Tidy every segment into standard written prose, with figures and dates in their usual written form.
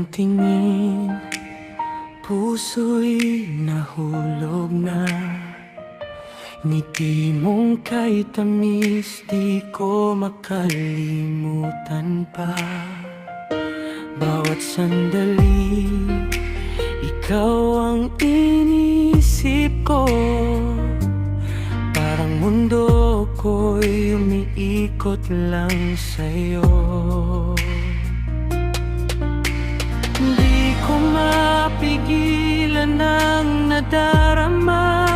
tingin, puso'y nahulog na. Ngiti mong kay tamis, di ko makalimutan pa. Bawat sandali, ikaw ang inisip ko. Parang mundo ko'y umiikot lang sa'yo. Di ko mapigilan ang nadarama.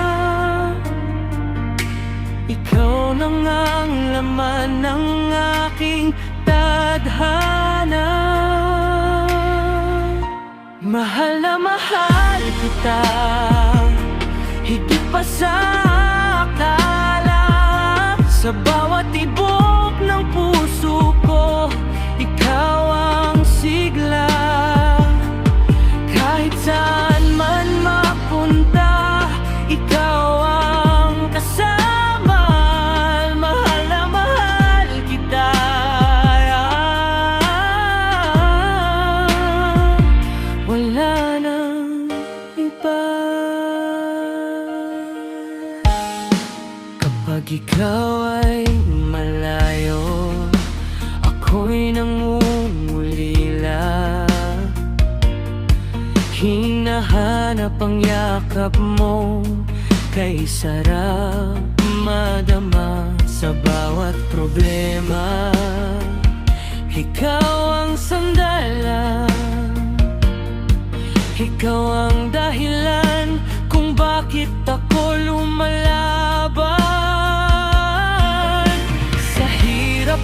Ikaw na ngang laman ng aking tadhana. Mahal na mahal kita, higit pa sa akala. Sa bawat tibok ng puso ko, ikaw ang sigla. Kahit saan man mapunta, ikaw ang kasama. Mahal na mahal kita, wala nang iba. Kapag ikaw ay malayo, ako'y nangungulila. Hinahanap ang yakap mo, kay sarap madama sa bawat problema. Ikaw ang sandalan, ikaw ang dahilan kung bakit ako lumalaban. Sa hirap